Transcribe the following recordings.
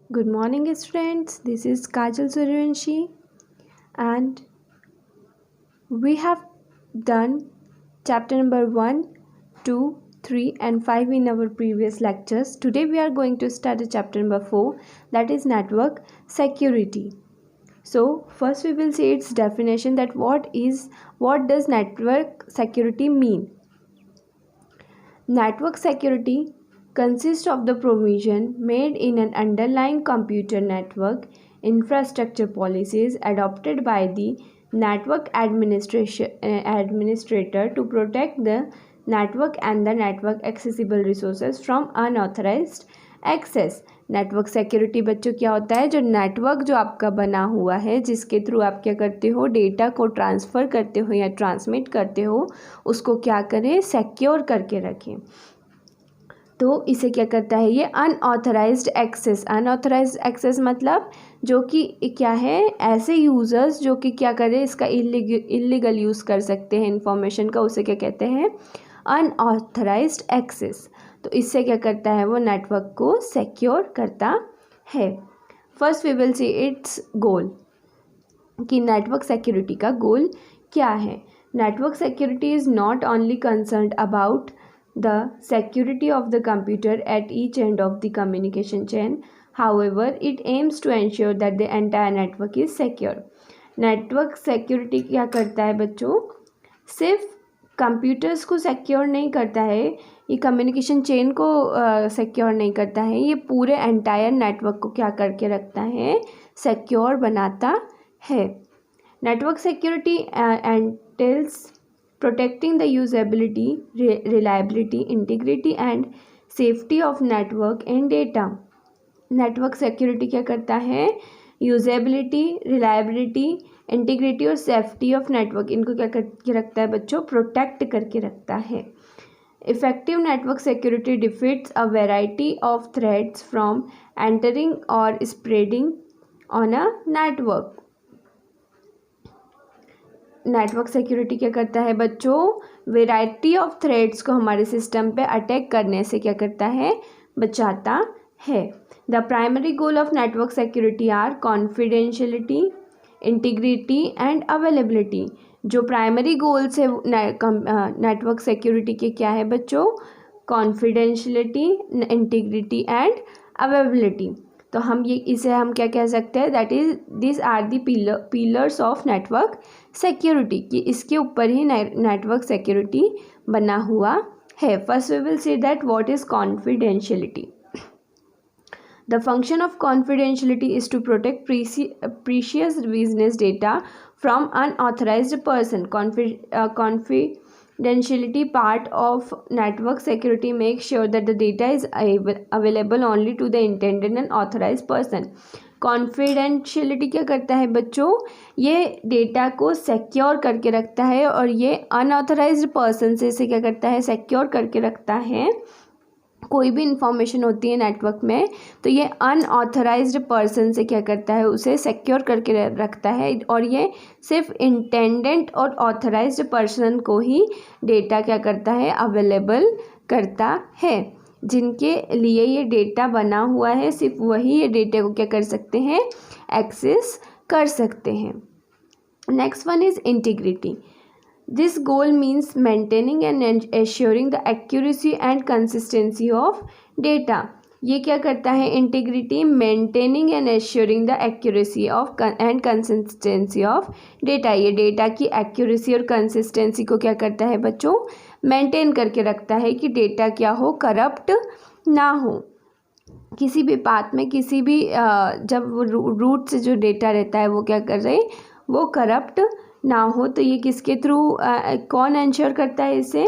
Good morning, students. This is Kajal Suryanshi, and we have done chapter number 1, 2, 3, and 5 in our previous lectures. Today, we are going to start chapter number 4, that is network security. So, first we will see its definition, that what does network security mean? Network security consists of the provision made in an underlying computer network infrastructure policies adopted by the network administrator to protect the network and the network accessible resources from unauthorized access. Network security बच्चों क्या होता है? जो network जो आपका बना हुआ है, जिसके थ्रू आप क्या करते हो, डेटा को ट्रांसफ़र करते हो या ट्रांसमिट करते हो, उसको क्या करें, सिक्योर करके रखें. तो इसे क्या करता है, ये अनऑथराइज्ड एक्सेस मतलब जो कि क्या है, ऐसे यूज़र्स जो कि क्या करें, इसका इलीगल यूज़ कर सकते हैं इंफॉर्मेशन का, उसे क्या कहते हैं, अनऑथराइज्ड एक्सेस. तो इससे क्या करता है, वो नेटवर्क को सिक्योर करता है. First we will see its goal, कि नेटवर्क सिक्योरिटी का गोल क्या है. Network security is not only concerned about the security of the computer at each end of the communication chain. However, it aims to ensure that the entire network is secure. Network security क्या करता है बच्चों, सिर्फ computers को secure नहीं करता है, ये कम्युनिकेशन चेन को सिक्योर नहीं करता है, ये पूरे एंटायर नेटवर्क को क्या करके रखता है, सिक्योर बनाता है. Network security एंटेल्स protecting the usability, reliability, integrity and safety of network and data. Network security क्या करता है, यूजेबिलिटी, रिलायबिलिटी, इंटीग्रिटी और सेफ्टी ऑफ नेटवर्क, इनको क्या करके रखता है बच्चों, प्रोटेक्ट करके रखता है. Effective network security defeats a variety of threats from entering और spreading on a network. Network security क्या करता है बच्चों, वेराइटी ऑफ थ्रेड्स को हमारे सिस्टम पे अटैक करने से क्या करता है, बचाता है. The primary goal of network security are confidentiality, integrity and availability. जो प्राइमरी गोल्स है नेटवर्क सिक्योरिटी के क्या है बच्चों, कॉन्फिडेंशियलिटी, इंटीग्रिटी एंड अवेलेबिलिटी. तो हम ये इसे हम क्या कह सकते हैं, that is this are the pillars of network security, कि इसके ऊपर ही नेटवर्क सिक्योरिटी बना हुआ है. First we will see that what is confidentiality. The function of confidentiality is to protect precious business data from unauthorised person. Confidentiality part of network security makes sure that the data is available only to the intended and authorized person. Confidentiality क्या करता है बच्चों, ये data को secure करके रखता है और ये अनऑथराइज्ड पर्सन से इसे क्या करता है, सिक्योर करके रखता है. कोई भी इंफॉर्मेशन होती है नेटवर्क में, तो ये अनऑथराइज्ड पर्सन से क्या करता है, उसे सिक्योर करके रखता है, और ये सिर्फ इंटेंडेंट और ऑथराइज्ड पर्सन को ही डेटा क्या करता है, अवेलेबल करता है. जिनके लिए ये डेटा बना हुआ है, सिर्फ वही ये डेटा को क्या कर सकते हैं, एक्सेस कर सकते हैं. Next one is integrity. This goal means maintaining and assuring the accuracy and consistency of data. ये क्या करता है, integrity, maintaining and assuring the accuracy of and consistency of data. ये डेटा की एक्यूरेसी और कंसिस्टेंसी को क्या करता है बच्चों, मेंटेन करके रखता है, कि डेटा क्या हो, करप्ट ना हो. किसी भी पाथ में, किसी भी जब रूट से जो डेटा रहता है वो क्या कर रहे, वो करप्ट ना हो. तो ये किसके थ्रू, कौन एंश्योर करता है इसे,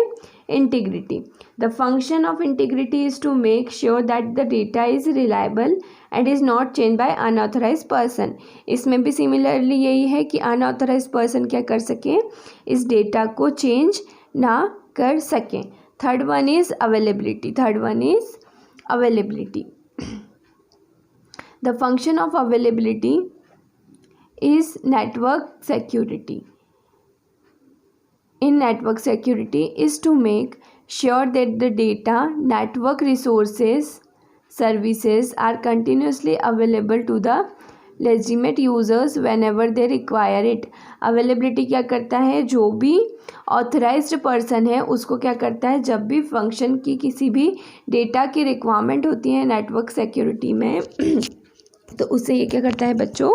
integrity. The function of integrity is to make sure that the data is reliable and is not change by unauthorise person. इसमें भी सिमिलरली यही है कि अनऑथराइज पर्सन क्या कर सकें, इस डेटा को चेंज ना कर सकें. Third one is availability. The function of availability is network security. In network security is to make sure that the data, network resources, services are continuously available to the legitimate users whenever they require it. Availability क्या करता है, जो भी authorised person है उसको क्या करता है, जब भी फंक्शन की किसी भी डेटा की रिक्वायरमेंट होती है नेटवर्क सिक्योरिटी में तो उसे ये क्या करता है बच्चों,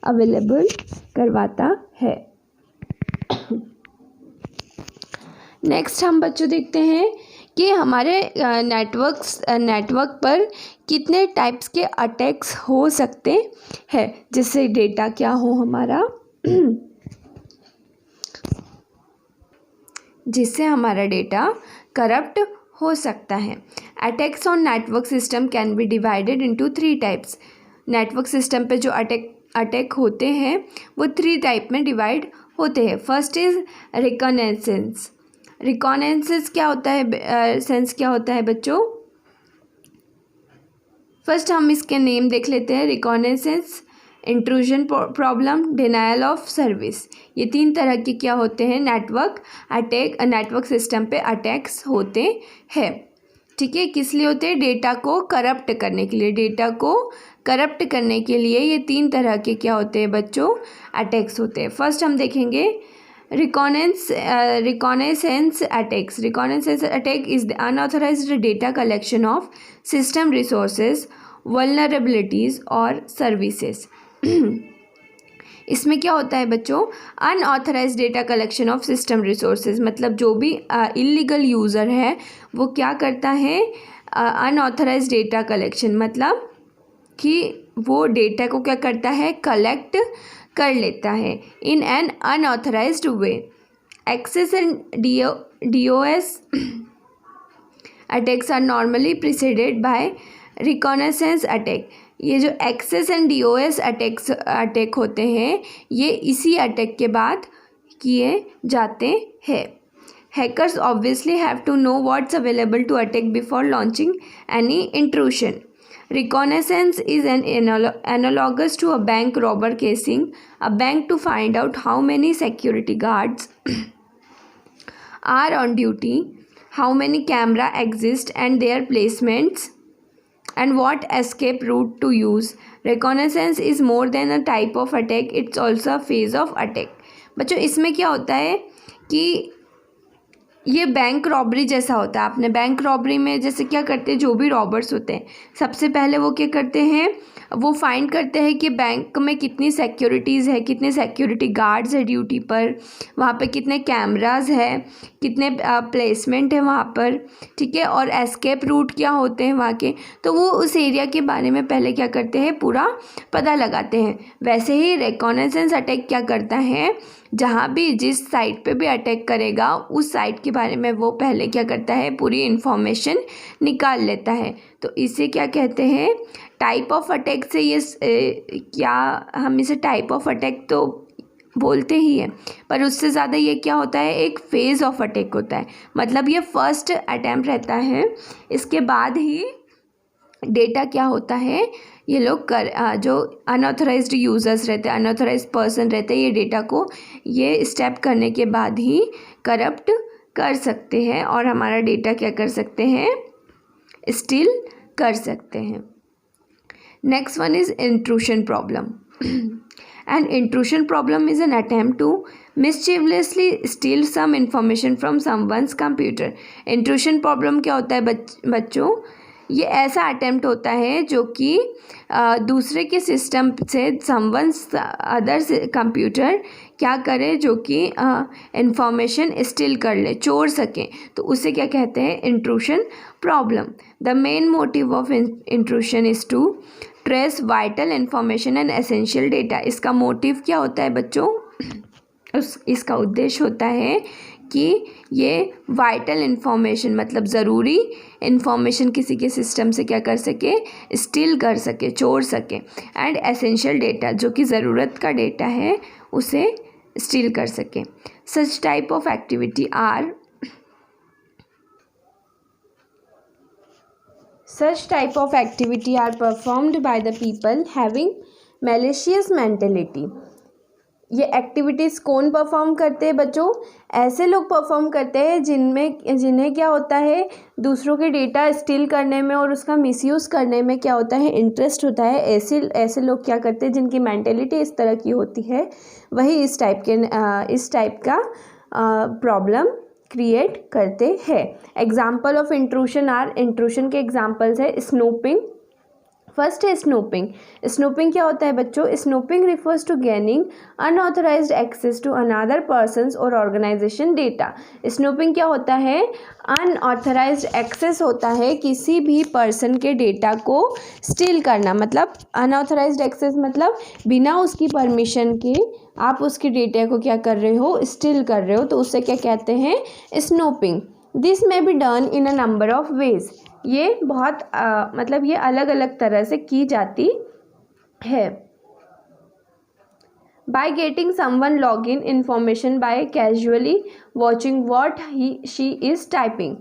अवेलेबल करवाता है। नेक्स्ट हम बच्चों देखते हैं कि हमारे नेटवर्क पर कितने टाइप्स के अटैक्स हो सकते हैं जिससे डेटा क्या हो हमारा जिससे हमारा डेटा करप्ट हो सकता है। Attacks on network system can be divided into 3 types. Network system पे जो अटैक होते हैं वो 3 टाइप में डिवाइड होते हैं। First is reconnaissance. रिकॉनेसेंस क्या होता है, सेंस क्या होता है बच्चों, फर्स्ट हम इसके नेम देख लेते हैं। Reconnaissance, intrusion problem, denial of service. ये 3 तरह के क्या होते हैं, नेटवर्क सिस्टम पे अटैक्स होते हैं। ठीक है, किस लिए होते हैं, डेटा को करप्ट करने के लिए। डेटा को करप्ट करने के लिए ये 3 तरह के क्या होते हैं बच्चों, अटैक्स होते हैं। फर्स्ट हम देखेंगे reconnaissance attacks. Reconnaissance attack is the unauthorised data collection of system resources, vulnerabilities और सर्विसेज। इसमें क्या होता है बच्चों, unauthorised data collection of system resources, मतलब जो भी इलीगल यूज़र है वो क्या करता है, अनऑथराइज्ड डेटा कलेक्शन, मतलब कि वो डेटा को क्या करता है, कलेक्ट कर लेता है in an unauthorised way. Access and DOS attacks are normally preceded by reconnaissance attack. ये जो एक्सेस एंड DOS अटैक होते हैं ये इसी अटैक के बाद किए जाते हैं। Hackers obviously have to know what's available to attack before launching any intrusion. Reconnaissance is an analogous to a bank robber casing a bank to find out how many security guards are on duty, how many camera exist and their placements, and what escape route to use. Reconnaissance is more than a type of attack, it's also a phase of attack. बच्चों इसमें क्या होता है कि ये bank robbery जैसा होता है। आपने बैंक रॉबरी में जैसे क्या करते हैं, जो भी रॉबर्स होते हैं सबसे पहले वो क्या करते हैं, वो फाइंड करते हैं कि बैंक में कितनी सिक्योरिटीज़ है, कितने सिक्योरिटी गार्ड्स है ड्यूटी पर, वहाँ पे कितने कैमरास है, कितने प्लेसमेंट है वहाँ पर, ठीक है, और एस्केप रूट क्या होते हैं वहाँ के। तो वो उस एरिया के बारे में पहले क्या करते हैं, पूरा पता लगाते हैं। वैसे ही रिकॉनेसेंस अटैक क्या करता है, जहाँ भी जिस साइट पे भी अटैक करेगा उस साइट के बारे में वो पहले क्या करता है, पूरी इन्फॉर्मेशन निकाल लेता है। तो इसे क्या कहते हैं, टाइप ऑफ अटैक से ये क्या हम इसे टाइप ऑफ अटैक तो बोलते ही हैं, पर उससे ज़्यादा ये क्या होता है, एक फेज़ ऑफ अटैक होता है। मतलब ये फर्स्ट अटैम्प्ट रहता है, इसके बाद ही डेटा क्या होता है, ये लोग जो अनऑथराइज्ड यूज़र्स रहते हैं, अनऑथराइज्ड पर्सन रहते हैं, ये डेटा को ये स्टेप करने के बाद ही करप्ट कर सकते हैं और हमारा डेटा क्या कर सकते हैं, स्टील कर सकते हैं। Next one is intrusion problem. An intrusion problem is an attempt to mischievously steal some information from someone's computer. Intrusion problem क्या होता है बच्चों, ये ऐसा अटेम्प्ट होता है जो कि दूसरे के सिस्टम से someone's अदर कंप्यूटर क्या करे, जो कि इंफॉर्मेशन स्टील कर ले, चोर सकें, तो उसे क्या कहते हैं, intrusion problem. The main motive of intrusion is to trace vital information and essential data. इसका मोटिव क्या होता है बच्चों, इसका उद्देश्य होता है कि ये वाइटल इन्फॉर्मेशन मतलब ज़रूरी इन्फॉर्मेशन किसी के सिस्टम से क्या कर सके, स्टील कर सके, चोर सके, एंड एसेंशियल डेटा जो कि ज़रूरत का डेटा है उसे स्टील कर सके। Such type of activity are Such type of activity are performed by the people having malicious mentality. ये एक्टिविटीज़ कौन परफॉर्म करते हैं बच्चों? ऐसे लोग परफॉर्म करते हैं जिन्हें क्या होता है, दूसरों के डेटा स्टील करने में और उसका मिसयूज़ करने में क्या होता है, इंटरेस्ट होता है। ऐसे लोग क्या करते हैं, जिनकी मेंटेलिटी इस तरह की होती है, वही इस टाइप का प्रॉब्लम क्रिएट करते हैं। एग्जाम्पल ऑफ इंट्रूशन के एग्जाम्पल्स है स्नूपिंग। फर्स्ट है स्नूपिंग। स्नूपिंग क्या होता है बच्चों? Snooping refers to gaining unauthorised access to another person's और ऑर्गेनाइजेशन डेटा। स्नूपिंग क्या होता है? अनऑथराइज्ड एक्सेस होता है किसी भी पर्सन के डेटा को स्टील करना। मतलब अनऑथराइज्ड एक्सेस मतलब बिना उसकी परमिशन के आप उसके डेटा को क्या कर रहे हो, स्टील कर रहे हो, तो उससे क्या कहते हैं? Snooping. This may be done in a number of ways. ये बहुत मतलब ये अलग अलग तरह से की जाती है। By getting someone log in information bye casually watching what she is typing.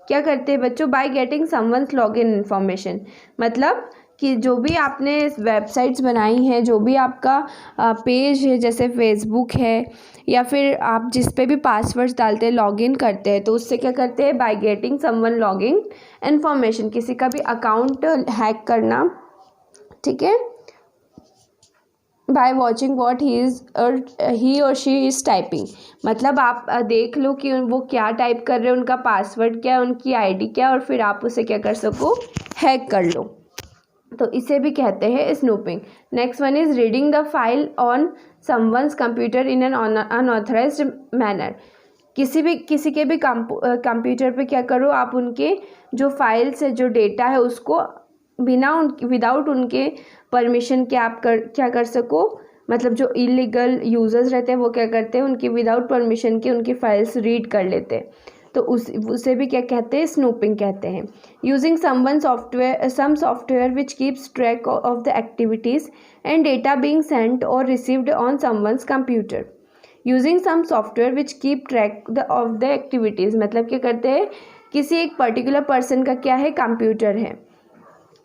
क्या करते हैं बच्चों? By getting someone's log in information मतलब कि जो भी आपने वेबसाइट्स बनाई हैं, जो भी आपका पेज है, जैसे फेसबुक है या फिर आप जिस पे भी पासवर्ड्स डालते हैं, लॉगिन करते हैं, तो उससे क्या करते हैं? By getting someone login information, किसी का भी अकाउंट हैक करना, ठीक है, बाय वॉचिंग वॉट ही और शी इज़ टाइपिंग। मतलब आप देख लो कि वो क्या टाइप कर रहे हैं, उनका पासवर्ड क्या है, उनकी आईडी क्या है, और फिर आप उसे क्या कर सको, हैक कर लो, तो इसे भी कहते हैं snooping. Next one is reading the file on someone's computer in an unauthorised manner. किसी के भी कंप्यूटर पे क्या करो, आप उनके जो फाइल्स है, जो डेटा है, उसको विदाउट उनके परमिशन के आप क्या कर सको, मतलब जो इलीगल यूजर्स रहते हैं वो क्या करते हैं, उनकी विदाउट परमिशन के उनकी फाइल्स रीड कर लेते हैं, तो उसे भी क्या कहते हैं? स्नूपिंग कहते हैं। Using some software which keeps track of the activities and data being sent और received on someone's computer. Using some software which keep track of the activities मतलब क्या करते हैं, किसी एक पर्टिकुलर पर्सन का क्या है, कंप्यूटर है,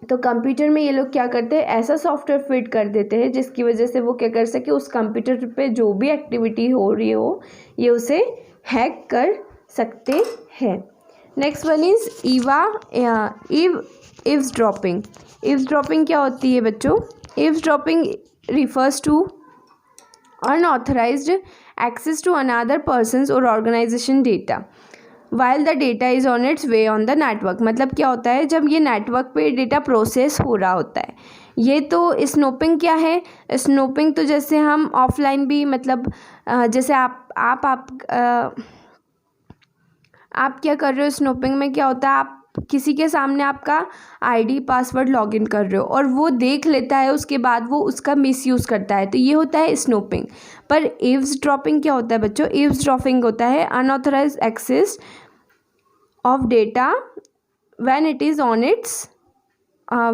तो कंप्यूटर में ये लोग क्या करते हैं, ऐसा सॉफ्टवेयर फिट कर देते हैं जिसकी वजह से वो क्या कर सके, उस कंप्यूटर पे जो भी एक्टिविटी हो रही हो ये उसे हैक कर सकते हैं। Next one is eavesdropping. Eavesdropping क्या होती है बच्चों? Eavesdropping refers to unauthorized access to another person's और organisation data while the data is on its way on the network. मतलब क्या होता है, जब ये नेटवर्क पे डेटा प्रोसेस हो रहा होता है, ये तो स्नूपिंग क्या है? स्नूपिंग तो जैसे हम ऑफलाइन भी मतलब जैसे आप क्या कर रहे हो, स्नूपिंग में क्या होता है, आप किसी के सामने आपका आईडी पासवर्ड लॉगिन कर रहे हो और वो देख लेता है, उसके बाद वो उसका मिसयूज़ करता है, तो ये होता है स्नूपिंग। पर ईव्सड्रॉपिंग क्या होता है बच्चों? ईव्सड्रॉपिंग होता है unauthorised access of data when it is on its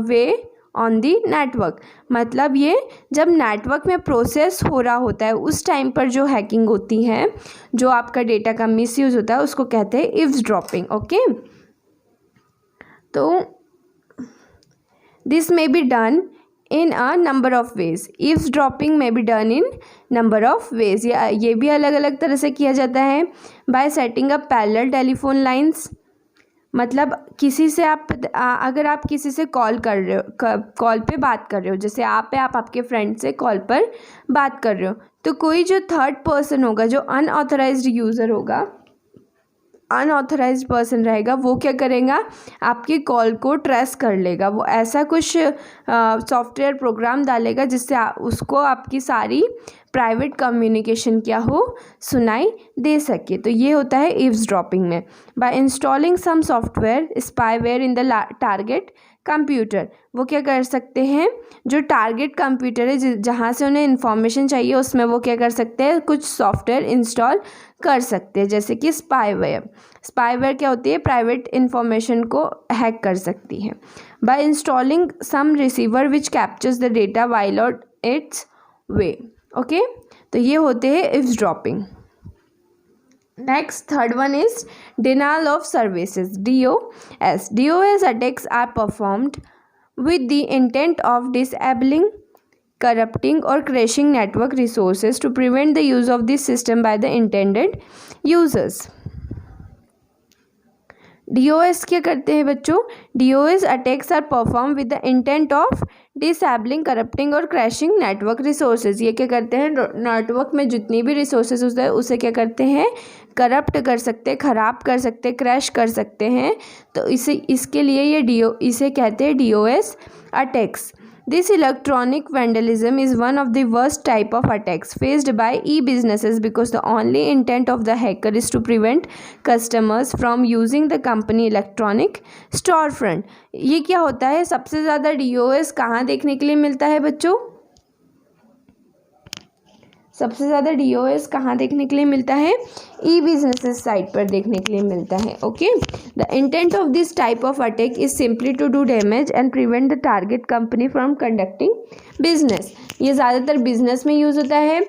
way on the network. मतलब ये जब नेटवर्क में प्रोसेस हो रहा होता है उस टाइम पर जो हैकिंग होती है, जो आपका डेटा का मिसयूज़ होता है, उसको कहते हैं ईव्सड्रॉपिंग। ओके, तो this may be done in a number of ways. Eavesdropping may be done in number of ways. ये भी अलग अलग तरह से किया जाता है। Bye setting up parallel telephone lines. मतलब किसी से अगर आप किसी से कॉल कर रहे हो, कॉल पे बात कर रहे हो, जैसे आप आपके फ्रेंड से कॉल पर बात कर रहे हो, तो कोई जो थर्ड पर्सन होगा, जो अनऑथराइज्ड यूज़र होगा, अनऑथराइज्ड पर्सन रहेगा, वो क्या करेगा, आपकी कॉल को ट्रेस कर लेगा। वो ऐसा कुछ सॉफ्टवेयर प्रोग्राम डालेगा जिससे उसको आपकी सारी प्राइवेट कम्युनिकेशन क्या हो, सुनाई दे सके। तो ये होता है ईव्सड्रॉपिंग में। By installing some software spyware in the target computer. वो क्या कर सकते हैं, जो टारगेट कंप्यूटर है जहाँ से उन्हें इन्फॉर्मेशन चाहिए, उसमें वो क्या कर सकते हैं, कुछ सॉफ्टवेयर इंस्टॉल कर सकते हैं, जैसे कि स्पाईवेयर। स्पाईवेयर क्या होती है, प्राइवेट इन्फॉर्मेशन को हैक कर सकती है। By installing some receiver which captures the data while on its way. Okay, तो ये होते हैं eavesdropping. Next, third one is denial of services, DOS. DOS attacks are performed with the intent of disabling corrupting or crashing network resources to prevent the use of this system by the intended users. DOS क्या करते हैं बच्चों? DOS attacks are perform with the intent of disabling, corrupting और crashing network resources. ये क्या करते हैं? Network में जितनी भी रिसोर्सेज होते हैं उसे क्या करते हैं? करप्ट कर सकते हैं, ख़राब कर सकते हैं, क्रैश कर सकते हैं। तो इसके लिए इसे कहते हैं DOS attacks. This electronic vandalism is one of the worst type of attacks faced by e-businesses because the only intent of the hacker is to prevent customers from using the company electronic storefront. ये क्या होता है? सबसे ज़्यादा DOS कहाँ देखने के लिए मिलता है बच्चों? सबसे ज़्यादा DOS कहाँ देखने के लिए मिलता है? ई-बिजनेसेस साइट पर देखने के लिए मिलता है। Okay, the intent of this type of attack is simply to do damage and prevent the target company from conducting business. ये ज़्यादातर बिजनेस में यूज़ होता है।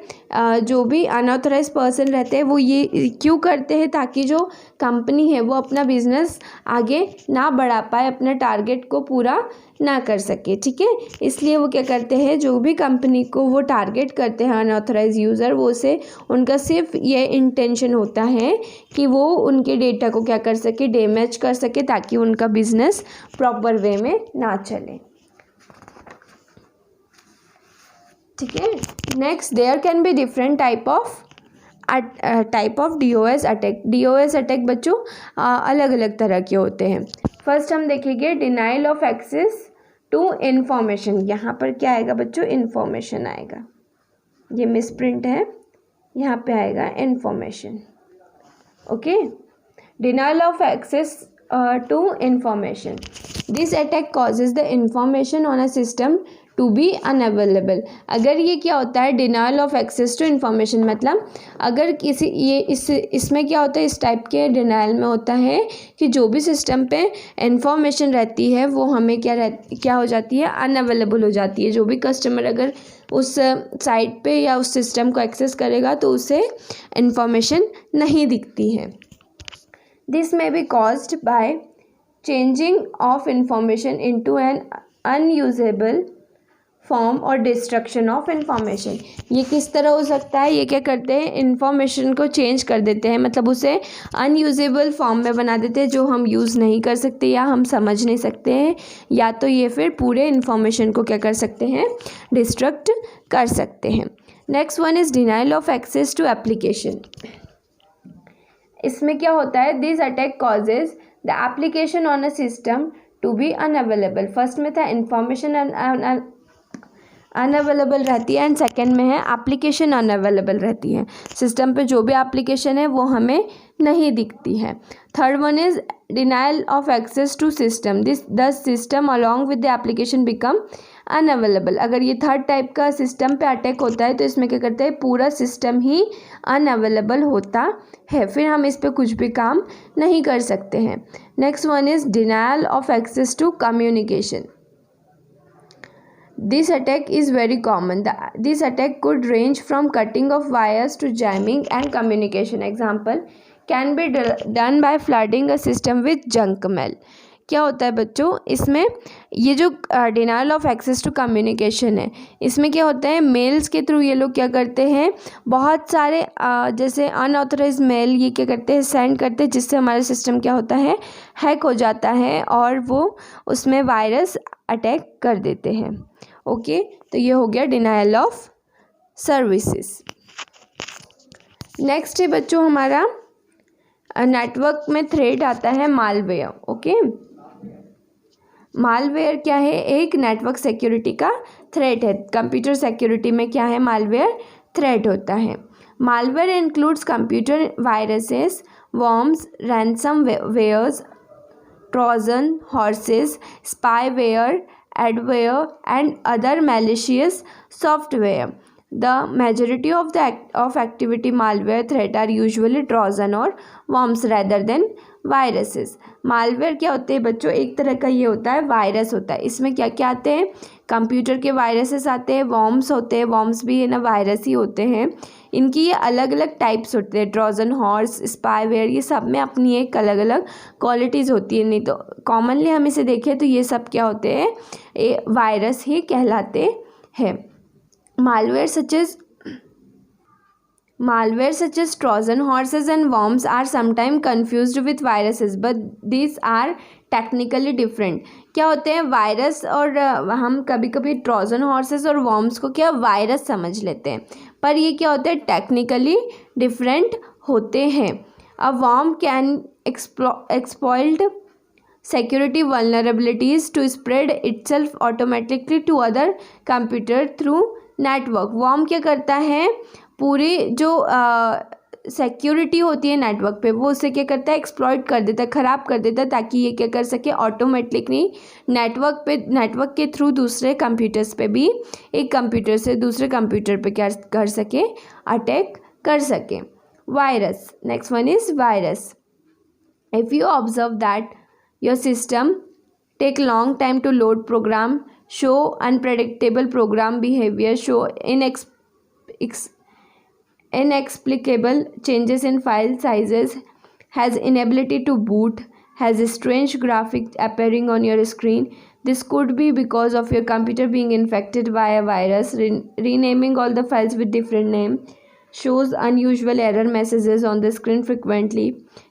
जो भी अनऑथराइज पर्सन रहते हैं वो ये क्यों करते हैं? ताकि जो कंपनी है वो अपना बिजनेस आगे ना बढ़ा पाए, अपने टारगेट को पूरा ना कर सके। ठीक है, इसलिए वो क्या करते हैं? जो भी कंपनी को वो टारगेट करते हैं अनऑथराइज यूज़र, वो से उनका सिर्फ ये इंटेंशन होता है कि वो उनके डेटा को क्या कर सके? डैमेज कर सके, ताकि उनका बिजनेस प्रॉपर वे में ना चले। ठीक है, next, there can be different type of DOS attack. DOS attack बच्चों अलग अलग तरह के होते हैं। फर्स्ट हम देखेंगे denial of access to information. यहाँ पर क्या आएगा बच्चों? इंफॉर्मेशन आएगा। ये मिसप्रिंट है, यहाँ पे आएगा information. Okay, denial of access to information. This attack causes the information on a system to be unavailable. अगर ये क्या होता है? Denial of access to information मतलब अगर किसी इसमें क्या होता है? इस टाइप के डिनाइल में होता है कि जो भी सिस्टम पे इंफॉर्मेशन रहती है वो हमें क्या हो जाती है? अनअवेलेबल हो जाती है। जो भी कस्टमर अगर उस साइट पे या उस सिस्टम को एक्सेस करेगा तो उसे इंफॉर्मेशन नहीं दिखती है। This may be caused by changing of information into an unusable form और डिस्ट्रक्शन ऑफ इंफॉर्मेशन। ये किस तरह हो सकता है? ये क्या करते हैं? इंफॉर्मेशन को चेंज कर देते हैं, मतलब उसे अनयूजेबल फॉर्म में बना देते हैं, जो हम यूज़ नहीं कर सकते या हम समझ नहीं सकते हैं, या तो ये फिर पूरे इंफॉर्मेशन को क्या कर सकते हैं? डिस्ट्रक्ट कर सकते हैं। Next one is denial of access to application. इसमें क्या होता है? This attack causes the application on a system to be unavailable. First में था इंफॉर्मेशन अनअवेलेबल रहती है एंड सेकेंड में है एप्लीकेशन अनअवेलेबल रहती है। सिस्टम पे जो भी एप्लीकेशन है वो हमें नहीं दिखती है। Third one is denial of access to system. The system along with the application become unavailable. अगर ये थर्ड टाइप का सिस्टम पे अटैक होता है तो इसमें क्या करते हैं? पूरा सिस्टम ही अनअवेलेबल होता है, फिर हम इस पर कुछ भी काम नहीं कर सकते हैं। Next one is denial of access to communication. This attack is very common. This attack could range from cutting of wires to jamming and communication. Example can be done by flooding a system with junk mail. क्या होता है बच्चों? इसमें ये जो denial of access to communication है, इसमें क्या होता है? मेल्स के थ्रू ये लोग क्या करते हैं? बहुत सारे जैसे अनऑथराइज मेल ये क्या करते हैं? सेंड करते हैं, जिससे हमारा सिस्टम क्या होता है? हैक हो जाता है और वो उसमें वायरस अटैक कर देते हैं। ओके, तो ये हो गया डिनाइल ऑफ सर्विसेज। नेक्स्ट है बच्चों हमारा नेटवर्क में थ्रेट आता है मालवेयर। ओके, मालवेयर क्या है? एक नेटवर्क सिक्योरिटी का थ्रेट है। कंप्यूटर सिक्योरिटी में क्या है? मालवेयर थ्रेट होता है। Malware includes computer viruses, worms, ransomwares, Trojan horses, spyware, adware and other malicious software. The majority of activity malware threat are usually Trojan or worms rather than viruses. Malware क्या होते हैं बच्चों? एक तरह का ये होता है वायरस होता है। इसमें क्या क्या आते हैं? कंप्यूटर के वायरसेस आते हैं, वर्म्स होते हैं, वर्म्स भी है ना वायरस ही होते हैं। इनकी ये अलग अलग टाइप्स होते हैं, ट्रोजन हॉर्स, स्पाईवेयर, ये सब में अपनी एक अलग अलग क्वालिटीज़ होती है। नहीं तो कॉमनली हम इसे देखें तो ये सब क्या होते हैं? वायरस ही कहलाते हैं। Malware such as Trojan horses and worms are sometimes confused with viruses, but these are technically different. क्या होते हैं वायरस, और हम कभी कभी ट्रोजन हॉर्सेस और वॉर्म्स को क्या वायरस समझ लेते हैं, पर ये क्या होते हैं टेक्निकली डिफरेंट होते हैं. A worm can exploit security vulnerabilities to spread itself automatically to other computer through network. Worm क्या करता है, पूरी जो सिक्योरिटी होती है नेटवर्क पे वो उसे क्या करता है, एक्सप्लॉइट कर देता है, ख़राब कर देता है, ताकि ये क्या कर सके ऑटोमेटिकली नेटवर्क के थ्रू दूसरे कंप्यूटर्स पे भी, एक कंप्यूटर से दूसरे कंप्यूटर पे क्या कर सके, अटैक कर सके. Virus, next one is virus. If you observe that your system take long time to load program, show unpredictable program behavior, show inexplicable changes in file sizes, has inability to boot, has a strange graphic appearing on your screen. This could be because of your computer being infected by a virus. Renaming all the files with different name, shows unusual error messages on the screen frequently,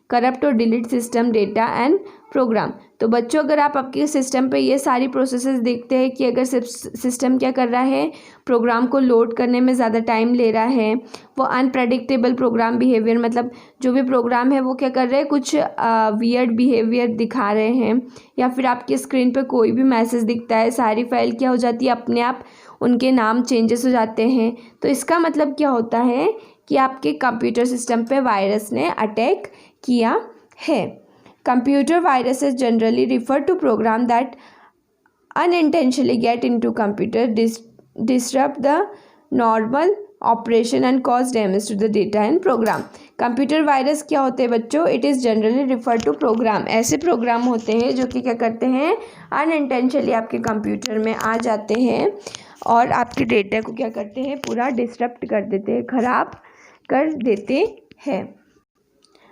corrupt और delete system data and program. तो बच्चों अगर आप आपके system पे ये सारी processes देखते हैं कि अगर सिस्टम क्या कर रहा है, प्रोग्राम को लोड करने में ज़्यादा टाइम ले रहा है, वो अनप्रेडिक्टेबल प्रोग्राम बिहेवियर, मतलब जो भी प्रोग्राम है वो क्या कर रहे हैं, कुछ वियर्ड बिहेवियर दिखा रहे हैं, या फिर आपकी स्क्रीन पे कोई भी मैसेज दिखता है, सारी फाइल क्या हो जाती है, अपने आप उनके नाम चेंजेस हो जाते हैं. तो इसका मतलब क्या होता है कि आपके कंप्यूटर सिस्टम पे वायरस ने अटैक किया है. Computer viruses generally refer to program that unintentionally get into computer, disrupt the normal operation and cause damage to the data and program. कंप्यूटर वायरस क्या होते हैं बच्चों, it is generally refer to program, ऐसे प्रोग्राम होते हैं जो कि क्या करते हैं, अनइंटेंशनली आपके कंप्यूटर में आ जाते हैं और आपके डेटा को क्या करते हैं, पूरा डिस्टर्ब कर देते हैं, ख़राब कर देते हैं.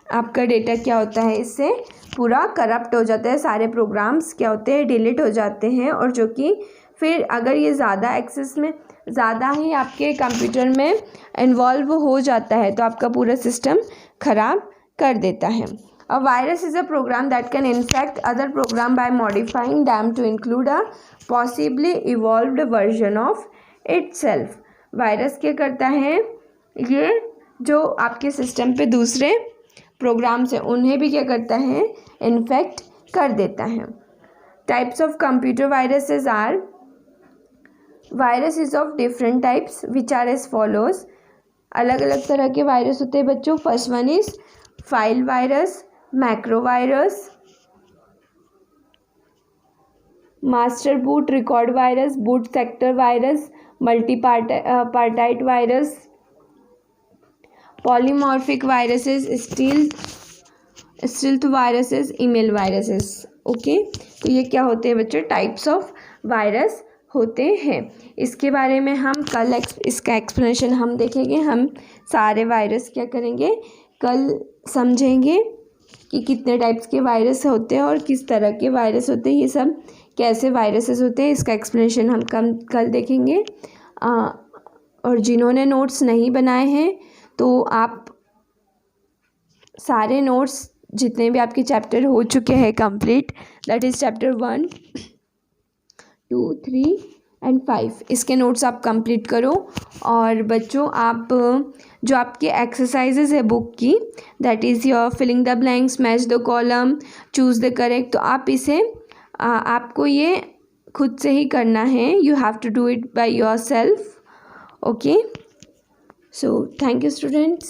आपका डेटा क्या होता है, इससे पूरा करप्ट हो जाता है, सारे प्रोग्राम्स क्या होते हैं, डिलीट हो जाते हैं, और जो कि फिर अगर ये ज़्यादा एक्सेस में, ज़्यादा ही आपके कंप्यूटर में इन्वॉल्व हो जाता है तो आपका पूरा सिस्टम ख़राब कर देता है. A virus is a program that can infect other program by modifying them to include a possibly evolved version of itself. Virus क्या करता है, ये जो आपके सिस्टम पे दूसरे प्रोग्राम्स हैं उन्हें भी क्या करता है, इन्फेक्ट कर देता है. Types of computer viruses are, virus is of different types which are as follows. अलग अलग तरह के वायरस होते हैं बच्चों. First one is file virus, macro virus, master boot record virus, boot sector virus, multipartite virus, polymorphic viruses, stealth viruses, email viruses. Okay, तो ये क्या होते हैं बच्चों, टाइप्स ऑफ वायरस होते हैं. इसके बारे में हम कल इसका एक्सप्लेनेशन हम देखेंगे. हम सारे वायरस क्या करेंगे, कल समझेंगे कि कितने टाइप्स के वायरस होते हैं और किस तरह के वायरस होते हैं, ये सब कैसे वायरसेस होते हैं, इसका एक्सप्लेनेशन हम कल देखेंगे. और जिन्होंने नोट्स नहीं बनाए हैं तो आप सारे नोट्स जितने भी आपके चैप्टर हो चुके हैं complete, that is chapter 1, 2, 3 and 5, इसके नोट्स आप कंप्लीट करो. और बच्चों आप जो आपके एक्सरसाइजेज है बुक की, that is your filling the blanks, match the column, choose the correct, तो आप इसे आपको ये खुद से ही करना है. You have to do it by yourself. Okay, so thank you students.